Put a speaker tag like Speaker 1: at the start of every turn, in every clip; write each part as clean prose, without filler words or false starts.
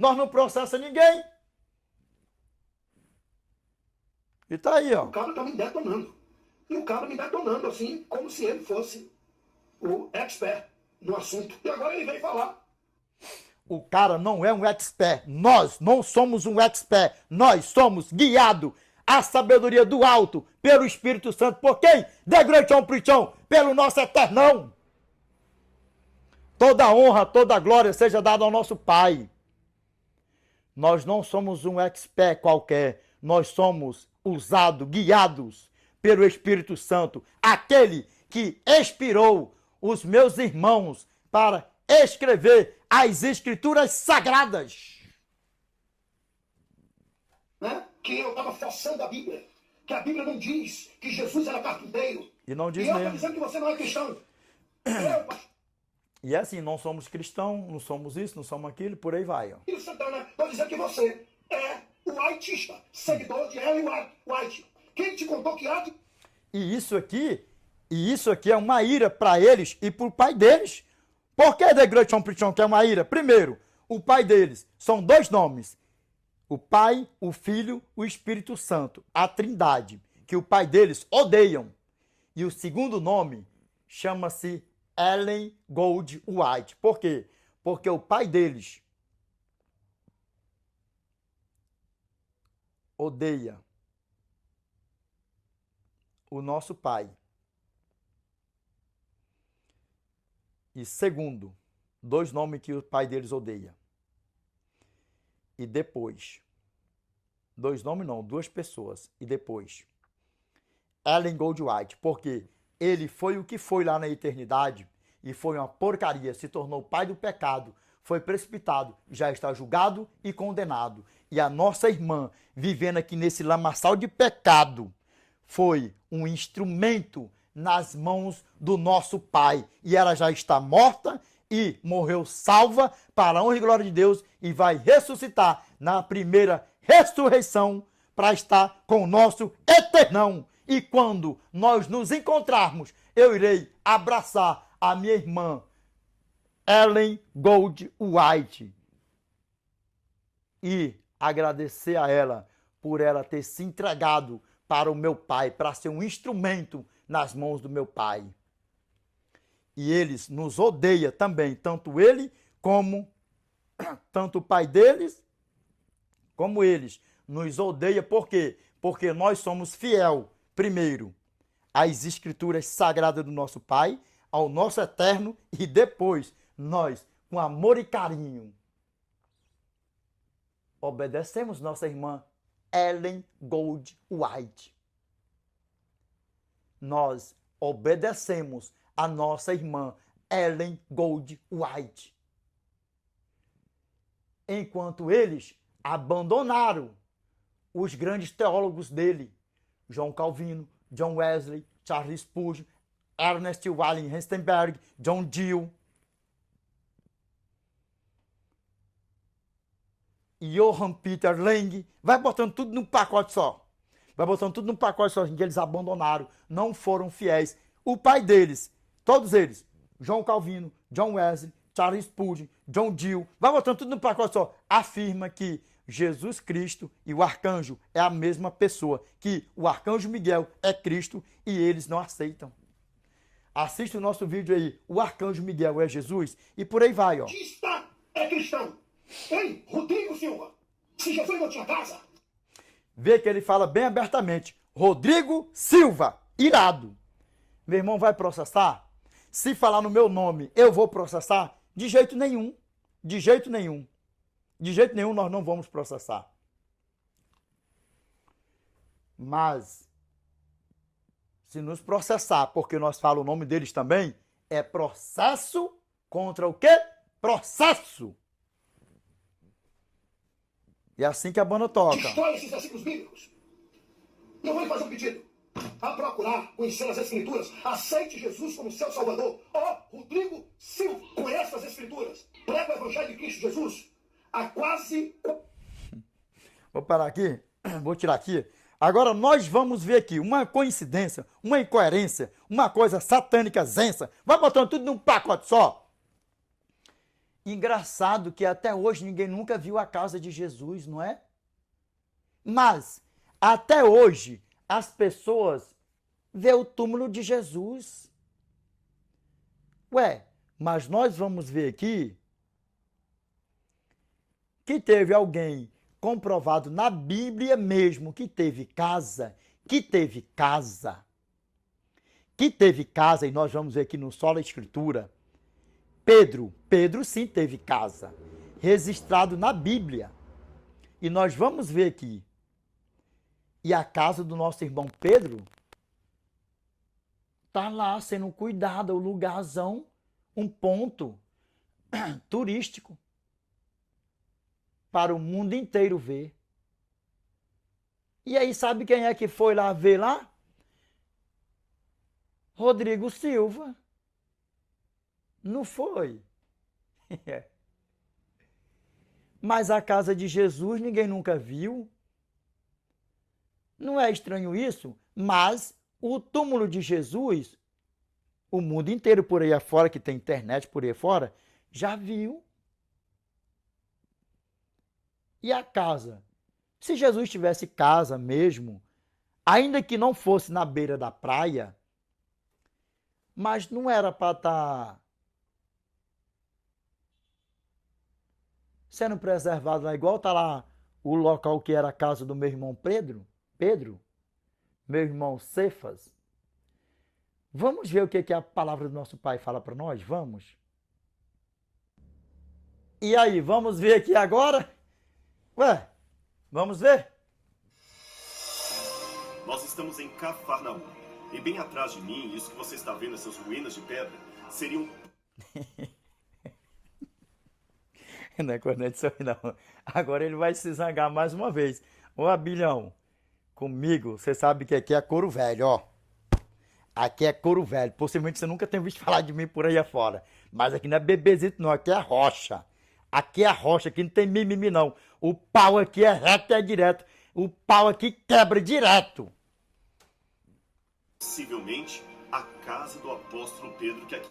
Speaker 1: Nós não processamos ninguém. E tá aí, ó.
Speaker 2: O cara tá me detonando. E o cara me detonando, assim, como se ele fosse o expert no assunto. E agora ele veio falar.
Speaker 1: O cara não é um expert. Nós não somos um expert. Nós somos guiados à sabedoria do alto pelo Espírito Santo. Por quem? The Great John Preachão. Pelo nosso eternão. Toda honra, toda glória seja dada ao nosso Pai. Nós não somos um expert qualquer. Nós somos usados, guiados pelo Espírito Santo. Aquele que inspirou os meus irmãos para escrever as Escrituras Sagradas.
Speaker 2: Né? Que eu estava forçando a Bíblia. Que a Bíblia não diz que Jesus era carpinteiro.
Speaker 1: E não diz
Speaker 2: e eu estou
Speaker 1: mesmo.
Speaker 2: dizendo que você não é cristão.
Speaker 1: E é assim, não somos cristãos, não somos isso, não somos aquilo, por aí vai. Ó.
Speaker 2: E o Santana, estou dizendo que você é o whiteista, seguidor de Ellen White. Quem te contou que há de...
Speaker 1: E isso aqui é uma ira para eles e para o pai deles. Por que The Great John Preachão que é uma ira? Primeiro, o pai deles são dois nomes. O Pai, o Filho, o Espírito Santo. A Trindade, que o pai deles odeiam. E o segundo nome chama-se Ellen Gold White. Por quê? Porque o pai deles odeia o nosso pai. E segundo, dois nomes que o pai deles odeia. E depois, dois nomes não, duas pessoas. E depois, Ellen Gold White, porque ele foi o que foi lá na eternidade e foi uma porcaria, se tornou pai do pecado, foi precipitado, já está julgado e condenado. E a nossa irmã, vivendo aqui nesse lamaçal de pecado, foi um instrumento nas mãos do nosso Pai. E ela já está morta e morreu salva para a honra e glória de Deus e vai ressuscitar na primeira ressurreição para estar com o nosso eternão. E quando nós nos encontrarmos, eu irei abraçar a minha irmã Ellen Gold White e agradecer a ela por ela ter se entregado para o meu pai, para ser um instrumento nas mãos do meu pai. E eles nos odeiam também, tanto ele como tanto o pai deles, como eles nos odeiam. Por quê? Porque nós somos fiel, primeiro, às Escrituras Sagradas do nosso Pai, ao nosso eterno, e depois nós, com amor e carinho, obedecemos nossa irmã Ellen Gold White. Nós obedecemos a nossa irmã Ellen Gold White. Enquanto eles abandonaram os grandes teólogos dele, João Calvino, John Wesley, Charles Spurgeon, Ernest William Henstenberg, John Gill, Johann Peter Lang, vai botando tudo num pacote só. Vai botando tudo num pacote só, que eles abandonaram, não foram fiéis. O pai deles, todos eles, João Calvino, John Wesley, Charles Spurgeon, John Gill, vai botando tudo num pacote só, afirma que Jesus Cristo e o arcanjo é a mesma pessoa, que o arcanjo Miguel é Cristo e eles não aceitam. Assista o nosso vídeo aí, o arcanjo Miguel é Jesus e por aí vai, ó.
Speaker 2: Está é cristão. Ei, Rodrigo Silva, se Jesus não tinha casa...
Speaker 1: Vê que ele fala bem abertamente, Rodrigo Silva, irado. Meu irmão vai processar? Se falar no meu nome, eu vou processar? De jeito nenhum, de jeito nenhum. De jeito nenhum nós não vamos processar. Mas, se nos processar, porque nós falamos o nome deles também, é processo contra o quê? Processo! E é assim que a banda toca.
Speaker 2: Destrói esses versículos bíblicos. Eu vou lhe fazer um pedido. A procurar conhecer as Escrituras. Aceite Jesus como seu Salvador. Rodrigo Silva, conhece as Escrituras. Prega o Evangelho de Cristo Jesus. Há quase...
Speaker 1: Vou parar aqui. Vou tirar aqui. Agora nós vamos ver aqui uma coincidência, uma incoerência, uma coisa satânica zença. Vai botando tudo num pacote só. Engraçado que até hoje ninguém nunca viu a casa de Jesus, não é? Mas, até hoje, as pessoas vê o túmulo de Jesus. Ué, mas nós vamos ver aqui que teve alguém comprovado na Bíblia mesmo que teve casa, e nós vamos ver aqui no Sola Escritura, Pedro sim teve casa, registrado na Bíblia. E nós vamos ver aqui. E a casa do nosso irmão Pedro está lá sendo cuidada, o lugarzão, um ponto turístico para o mundo inteiro ver. E aí, sabe quem é que foi lá ver lá? Rodrigo Silva. Não foi. Mas a casa de Jesus ninguém nunca viu. Não é estranho isso? Mas o túmulo de Jesus, o mundo inteiro por aí afora, que tem internet por aí afora, já viu. E a casa? Se Jesus tivesse casa mesmo, ainda que não fosse na beira da praia, mas não era para estar sendo preservado lá, igual está lá o local que era a casa do meu irmão Pedro, meu irmão Cefas. Vamos ver o que a palavra do nosso Pai fala para nós? Vamos? E aí, vamos ver aqui agora? Ué, vamos ver?
Speaker 3: Nós estamos em Cafarnaum. E bem atrás de mim, isso que você está vendo, essas ruínas de pedra, seriam...
Speaker 1: Não é coisa disso aí, não. Agora ele vai se zangar mais uma vez. Ô, Abilhão, comigo, você sabe que aqui é couro velho, ó. Aqui é couro velho. Possivelmente você nunca tenha visto falar de mim por aí afora. Mas aqui não é bebezito, não. Aqui é rocha. Aqui é rocha. Aqui não tem mimimi, não. O pau aqui é reto e é direto. O pau aqui quebra direto.
Speaker 3: Possivelmente a casa do apóstolo Pedro, que aqui...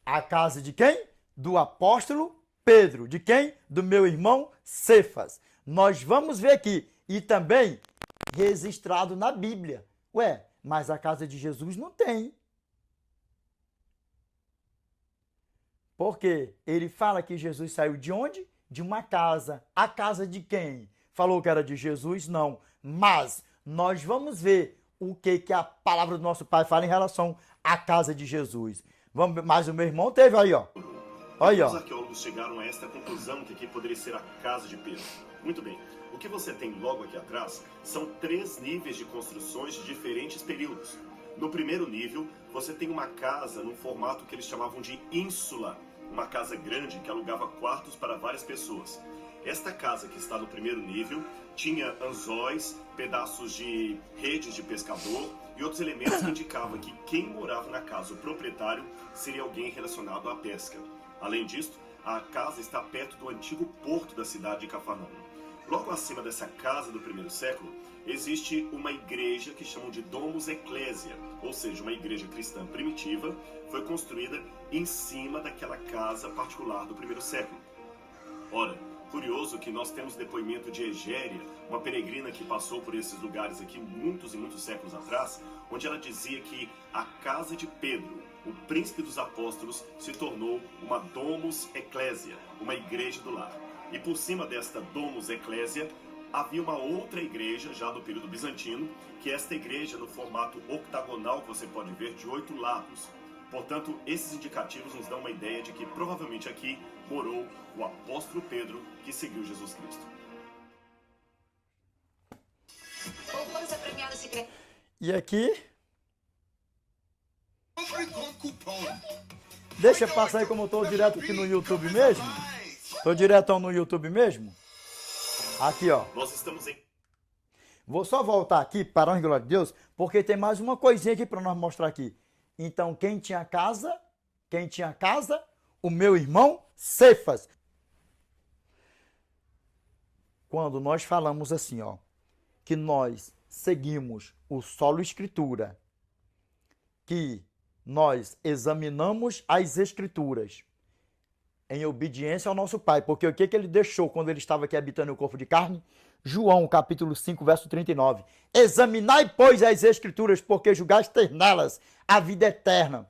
Speaker 1: A casa de quem? Do apóstolo Pedro. De quem? Do meu irmão Cefas. Nós vamos ver aqui. E também registrado na Bíblia. Ué, mas a casa de Jesus não tem. Porque ele fala que Jesus saiu de onde? De uma casa. A casa de quem? Falou que era de Jesus? Não. Mas nós vamos ver o que a palavra do nosso Pai fala em relação à casa de Jesus. Vamos, mas o meu irmão teve aí, ó. Aí, ó.
Speaker 3: Os arqueólogos chegaram a esta conclusão que aqui poderia ser a casa de Pedro. Muito bem. O que você tem logo aqui atrás são 3 níveis de construções de diferentes períodos. No primeiro nível, você tem uma casa num formato que eles chamavam de ínsula. Uma casa grande que alugava quartos para várias pessoas. Esta casa que está no primeiro nível tinha anzóis, pedaços de redes de pescador e outros elementos que indicavam que quem morava na casa, o proprietário, seria alguém relacionado à pesca. Além disso, a casa está perto do antigo porto da cidade de Cafarnaum. Logo acima dessa casa do primeiro século, existe uma igreja que chamam de Domus Ecclesia, ou seja, uma igreja cristã primitiva, foi construída em cima daquela casa particular do primeiro século. Ora, curioso que nós temos depoimento de Egéria, uma peregrina que passou por esses lugares aqui muitos e muitos séculos atrás, onde ela dizia que a casa de Pedro, o príncipe dos apóstolos, se tornou uma Domus Ecclesia, uma igreja do lar. E por cima desta Domus Ecclesia havia uma outra igreja, já do período bizantino, que é esta igreja no formato octagonal que você pode ver de 8 lados. Portanto, esses indicativos nos dão uma ideia de que provavelmente aqui morou o apóstolo Pedro, que seguiu Jesus Cristo.
Speaker 1: E aqui... Deixa eu passar aí como eu tô direto aqui no YouTube mesmo. Tô diretão no YouTube mesmo. Aqui, ó.
Speaker 3: Nós estamos em...
Speaker 1: Vou só voltar aqui, para a glória de Deus, porque tem mais uma coisinha aqui para nós mostrar aqui. Então, quem tinha casa? O meu irmão Cefas. Quando nós falamos assim, ó, que nós seguimos o solo escritura, que nós examinamos as escrituras em obediência ao nosso Pai. Porque o que ele deixou quando ele estava aqui habitando o corpo de carne? João, capítulo 5, verso 39. Examinai, pois, as Escrituras, porque julgais ter nelas a vida eterna.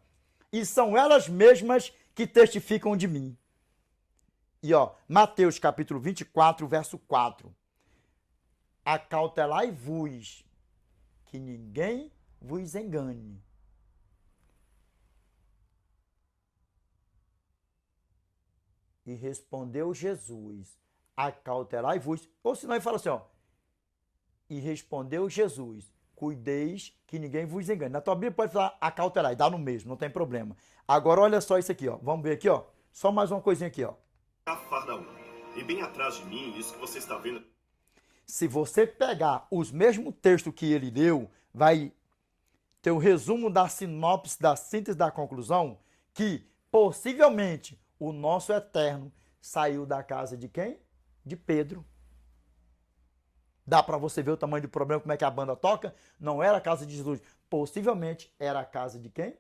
Speaker 1: E são elas mesmas que testificam de mim. E Mateus, capítulo 24, verso 4. Acautelai-vos, que ninguém vos engane. E respondeu Jesus, acautelai-vos. Ou senão ele fala assim, e respondeu Jesus, cuideis que ninguém vos engane. Na tua Bíblia pode falar acautelai, dá no mesmo, não tem problema. Agora olha só isso aqui, vamos ver aqui, só mais uma coisinha aqui,
Speaker 3: Cafarnaum. E bem atrás de mim, isso que você está vendo.
Speaker 1: Se você pegar os mesmos textos que ele leu, vai ter o resumo da sinopse, da síntese da conclusão, que possivelmente o nosso eterno saiu da casa de quem? De Pedro. Dá para você ver o tamanho do problema, como é que a banda toca? Não era a casa de Jesus. Possivelmente era a casa de quem?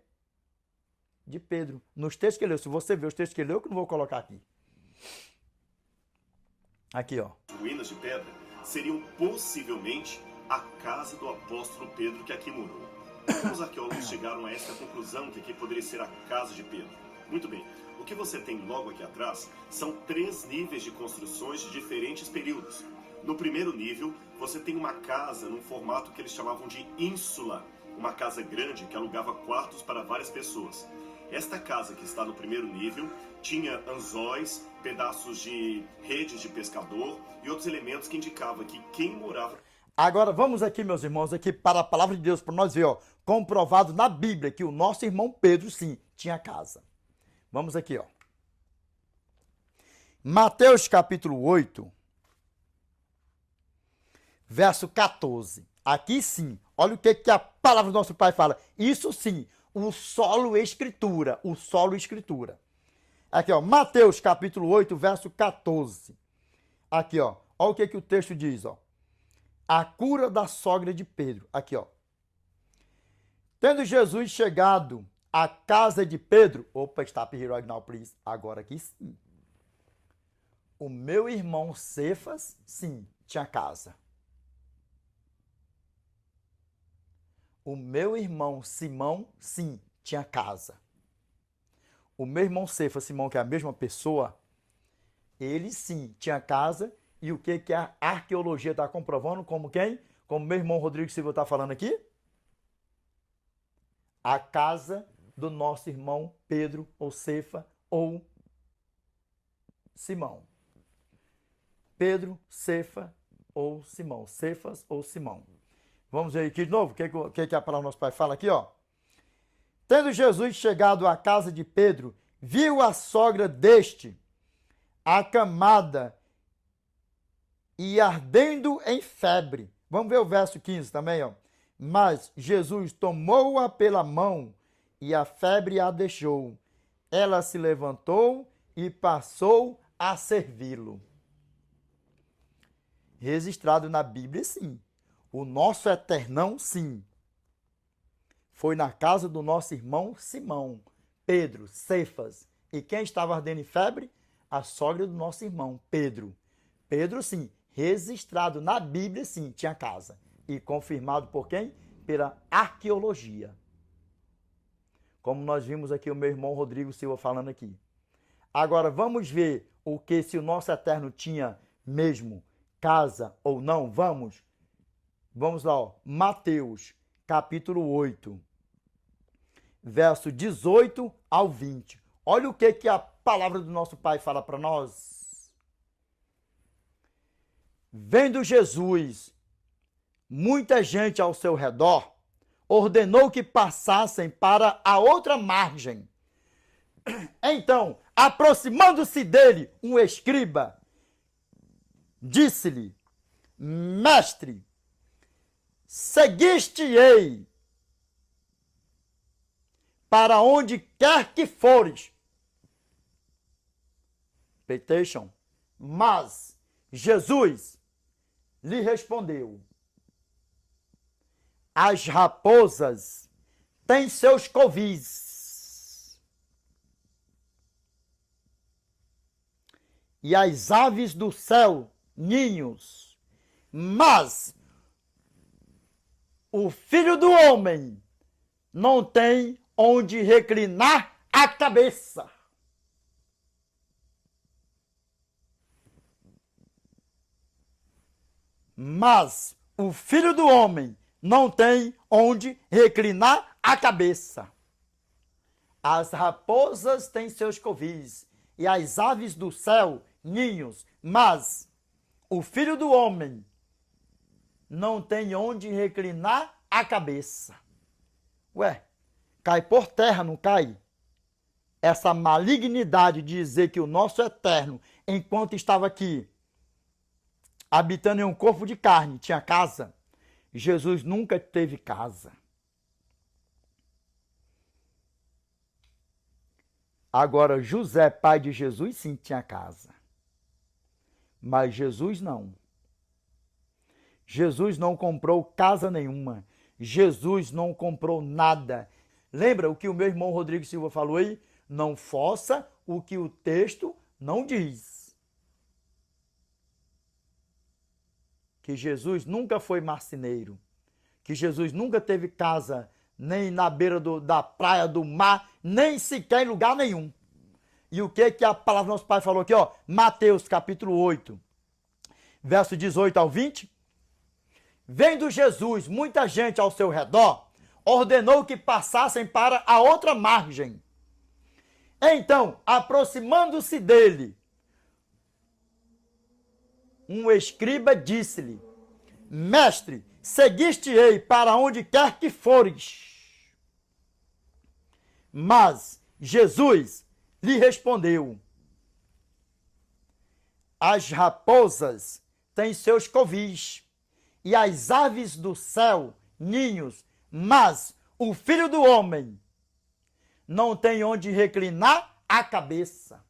Speaker 1: De Pedro. Nos textos que ele leu. Se você ver os textos que ele leu, que eu não vou colocar aqui. Aqui,
Speaker 3: Ruínas de pedra seriam possivelmente a casa do apóstolo Pedro que aqui morou. Os arqueólogos chegaram a esta conclusão que aqui poderia ser a casa de Pedro. Muito bem. O que você tem logo aqui atrás são 3 níveis de construções de diferentes períodos. No primeiro nível, você tem uma casa num formato que eles chamavam de ínsula, uma casa grande que alugava quartos para várias pessoas. Esta casa que está no primeiro nível tinha anzóis, pedaços de redes de pescador e outros elementos que indicavam que quem morava...
Speaker 1: Agora vamos aqui, meus irmãos, aqui para a palavra de Deus, para nós ver, comprovado na Bíblia que o nosso irmão Pedro, sim, tinha casa. Vamos aqui, Mateus capítulo 8, verso 14. Aqui sim, olha o que a palavra do nosso Pai fala. Isso sim, o solo escritura, o solo escritura. Aqui, Mateus capítulo 8, verso 14. Aqui, olha o que o texto diz, A cura da sogra de Pedro. Aqui, Tendo Jesus chegado à casa de Pedro... Opa, stop here right now, please. Agora aqui sim. O meu irmão Cefas, sim, tinha casa. O meu irmão Simão, sim, tinha casa. O meu irmão Cefas, Simão, que é a mesma pessoa, ele sim tinha casa. E o que a arqueologia está comprovando? Como quem? Como meu irmão Rodrigo Silva está falando aqui? A casa do nosso irmão Pedro, ou Cefa, ou Simão. Pedro, Cefa ou Simão. Cefas ou Simão. Vamos ver aqui de novo o que a palavra do nosso Pai fala aqui, Tendo Jesus chegado à casa de Pedro, viu a sogra deste acamada e ardendo em febre. Vamos ver o verso 15 também, Mas Jesus tomou-a pela mão e a febre a deixou. Ela se levantou e passou a servi-lo. Registrado na Bíblia, sim. O nosso eternão, sim. Foi na casa do nosso irmão Simão, Pedro, Cefas. E quem estava ardendo em febre? A sogra do nosso irmão, Pedro. Pedro, sim, registrado na Bíblia, sim, tinha casa. E confirmado por quem? Pela arqueologia. Como nós vimos aqui o meu irmão Rodrigo Silva falando aqui. Agora, vamos ver o que se o nosso eterno tinha mesmo casa ou não? Vamos lá, Mateus, capítulo 8, verso 18 ao 20. Olha o que a palavra do nosso Pai fala para nós. Vendo Jesus muita gente ao seu redor, ordenou que passassem para a outra margem. Então, aproximando-se dele, um escriba, disse-lhe: Mestre, seguiste-ei para onde quer que fores. Petition. Mas Jesus lhe respondeu: As raposas têm seus covis, e as aves do céu ninhos, mas o Filho do Homem não tem onde reclinar a cabeça. Mas o Filho do Homem não tem onde reclinar a cabeça. As raposas têm seus covis e as aves do céu ninhos, mas o Filho do Homem não tem onde reclinar a cabeça. Ué, cai por terra, não cai? Essa malignidade de dizer que o nosso eterno, enquanto estava aqui, habitando em um corpo de carne, tinha casa. Jesus nunca teve casa. Agora, José, pai de Jesus, sim, tinha casa. Mas Jesus não. Jesus não comprou casa nenhuma. Jesus não comprou nada. Lembra o que o meu irmão Rodrigo Silva falou aí? Não força o que o texto não diz. Que Jesus nunca foi marceneiro. Que Jesus nunca teve casa nem na beira da praia, do mar, nem sequer em lugar nenhum. E o que a palavra do nosso Pai falou aqui, ó? Mateus capítulo 8, verso 18 ao 20. Vendo Jesus muita gente ao seu redor, ordenou que passassem para a outra margem. Então, aproximando-se dele, um escriba disse-lhe: Mestre, seguiste-ei para onde quer que fores. Mas Jesus lhe respondeu: As raposas têm seus covis e as aves do céu ninhos, mas o Filho do Homem não tem onde reclinar a cabeça.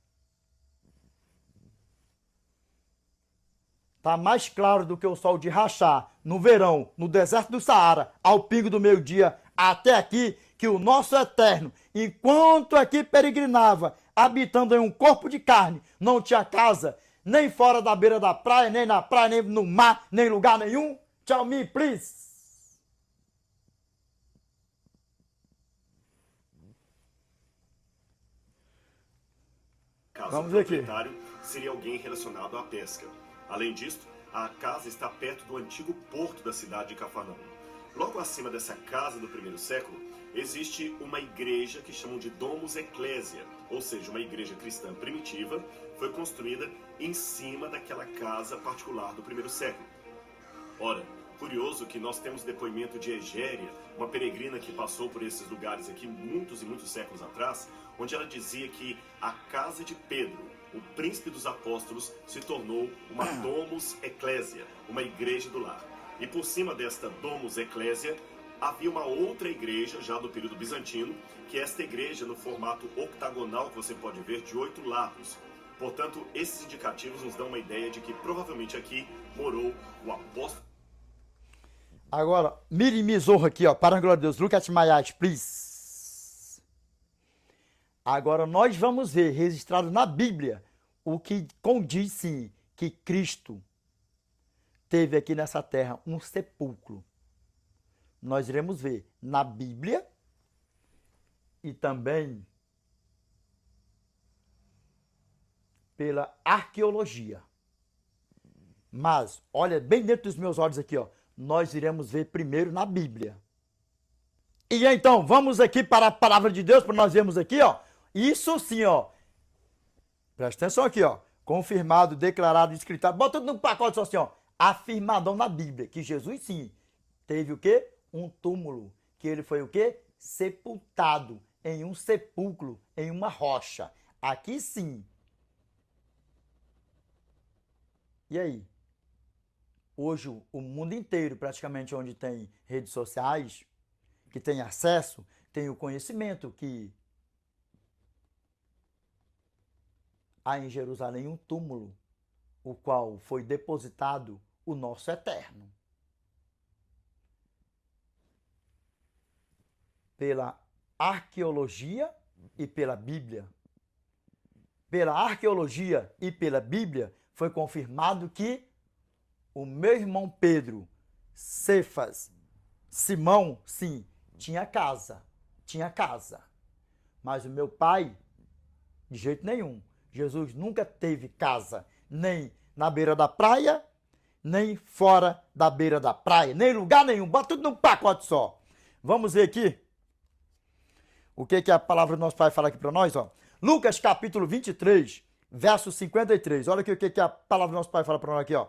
Speaker 1: Está mais claro do que o sol de rachar no verão, no deserto do Saara, ao pingo do meio-dia, até aqui, que o nosso eterno, enquanto aqui peregrinava, habitando em um corpo de carne, não tinha casa, nem fora da beira da praia, nem na praia, nem no mar, nem lugar nenhum. Tell me, please.
Speaker 3: Caso
Speaker 1: Vamos
Speaker 3: o
Speaker 1: ver aqui.
Speaker 3: proprietário seria alguém relacionado à pesca. Além disto, a casa está perto do antigo porto da cidade de Cafarnaum. Logo acima dessa casa do primeiro século, existe uma igreja que chamam de Domus Ecclesia, ou seja, uma igreja cristã primitiva, foi construída em cima daquela casa particular do primeiro século. Ora, curioso que nós temos depoimento de Egéria, uma peregrina que passou por esses lugares aqui muitos e muitos séculos atrás, onde ela dizia que a casa de Pedro, o príncipe dos apóstolos, se tornou uma Domus Ecclesia, uma igreja do lar. E por cima desta Domus Ecclesia havia uma outra igreja, já do período bizantino, que é esta igreja no formato octagonal que você pode ver, de 8 lados. Portanto, esses indicativos nos dão uma ideia de que provavelmente aqui morou o apóstolo.
Speaker 1: Agora, Miri Zorro aqui, ó, para a glória de Deus, look at my eyes, please. Agora nós vamos ver, registrado na Bíblia, o que condiz sim, que Cristo teve aqui nessa terra um sepulcro. Nós iremos ver na Bíblia e também pela arqueologia. Mas, olha bem dentro dos meus olhos aqui, ó. Nós iremos ver primeiro na Bíblia. E então, vamos aqui para a palavra de Deus, para nós vermos aqui, ó. Isso sim, ó. Presta atenção aqui, ó. Confirmado, declarado, escrito. Bota tudo no pacote só assim, ó. Afirmadão na Bíblia, que Jesus sim teve o quê? Um túmulo. Que ele foi o quê? Sepultado em um sepulcro, em uma rocha. Aqui sim. E aí? Hoje, o mundo inteiro, praticamente, onde tem redes sociais, que tem acesso, tem o conhecimento que há em Jerusalém um túmulo, o qual foi depositado o nosso eterno. Pela arqueologia e pela Bíblia. pela arqueologia e pela Bíblia, foi confirmado que o meu irmão Pedro, Cefas, Simão, sim, tinha casa. Mas o meu pai, de jeito nenhum. Jesus nunca teve casa, nem na beira da praia, nem fora da beira da praia, nem lugar nenhum. Bota tudo num pacote só. Vamos ver aqui o que a palavra do nosso Pai fala aqui para nós, ó. Lucas capítulo 23, verso 53. Olha aqui o que a palavra do nosso Pai fala para nós aqui, ó.